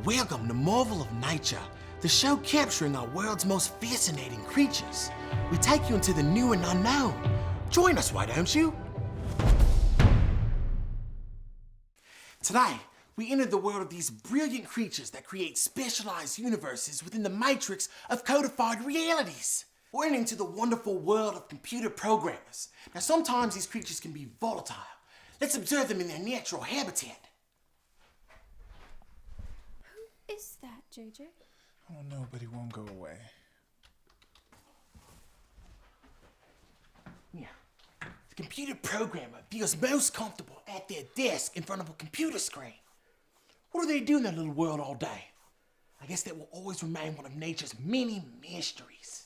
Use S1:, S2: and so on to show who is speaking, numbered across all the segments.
S1: Welcome to Marvel of Nature, the show capturing our world's most fascinating creatures. We take you into the new and unknown. Join us, why don't you? Today, we enter the world of these brilliant creatures that create specialized universes within the matrix of codified realities. We're entering into the wonderful world of computer programmers. Now, sometimes these creatures can be volatile. Let's observe them in their natural habitat.
S2: Who is that, JJ?
S3: I don't know, but he won't go away.
S1: Yeah. The computer programmer feels most comfortable at their desk in front of a computer screen. What do they do in their little world all day? I guess that will always remain one of nature's many mysteries.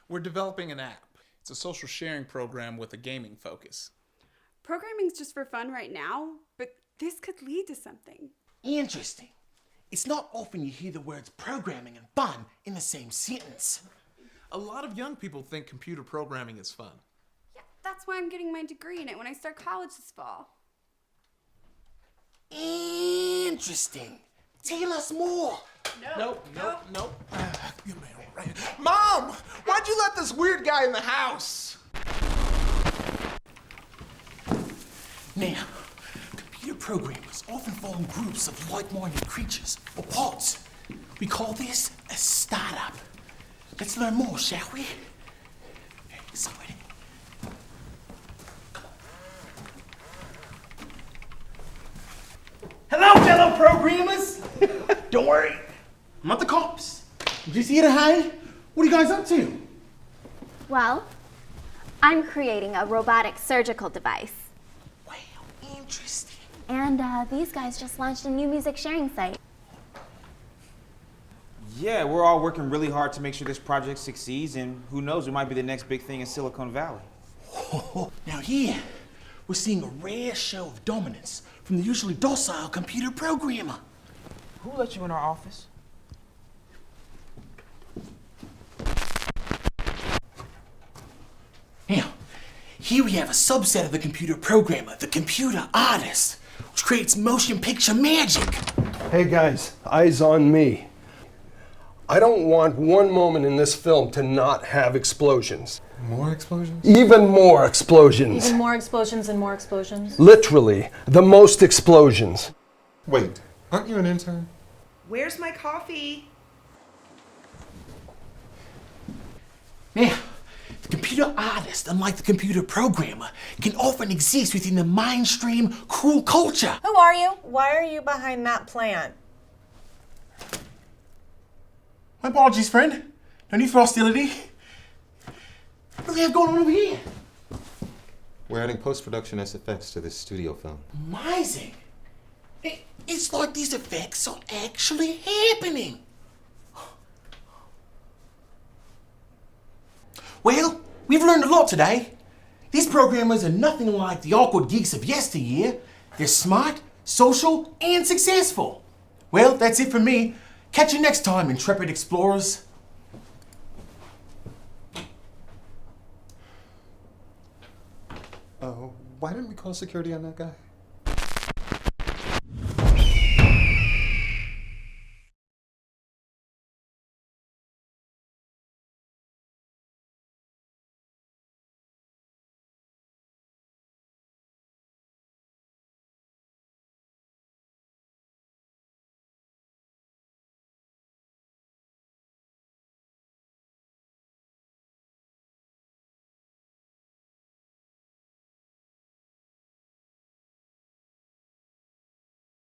S3: We're developing an app. It's a social sharing program with a gaming focus.
S2: Programming's just for fun right now, but this could lead to something.
S1: Interesting. It's not often you hear the words programming and fun in the same sentence.
S4: A lot of young people think computer programming is fun.
S2: Yeah, that's why I'm getting my degree in it when I start college this fall.
S1: Interesting. Tell us more.
S4: Nope. You may right. Mom! Why'd you let this weird guy in the house?
S1: Now, computer programmers often form groups of like-minded creatures, or pods. We call this a startup. Let's learn more, shall we? Very exciting. Hello, fellow programmers! Don't worry, I'm not the cops. I'm just here to hide. What are you guys up to?
S5: Well, I'm creating a robotic surgical device.
S1: Wow, interesting.
S5: And these guys just launched a new music sharing site.
S6: Yeah, we're all working really hard to make sure this project succeeds, and who knows, it might be the next big thing in Silicon Valley.
S1: Now here, we're seeing a rare show of dominance from the usually docile computer programmer.
S6: Who let you in our office?
S1: Now, here we have a subset of the computer programmer, the computer artist, which creates motion picture magic.
S7: Hey guys, eyes on me. I don't want one moment in this film to not have explosions.
S3: More explosions?
S7: Even more explosions.
S8: Even more explosions and more explosions.
S7: Literally, the most explosions.
S3: Wait, aren't you an intern?
S9: Where's my coffee?
S1: Now, the computer artist, unlike the computer programmer, can often exist within the mainstream cool culture.
S8: Who are you? Why are you behind that plant?
S1: My apologies, friend. No need for hostility. What do we have going on over here?
S10: We're adding post-production SFX to this studio film.
S1: Amazing. It's like these effects are actually happening. Well, we've learned a lot today. These programmers are nothing like the awkward geeks of yesteryear. They're smart, social, and successful. Well, that's it from me. Catch you next time, intrepid explorers.
S10: Why didn't we call security on that guy?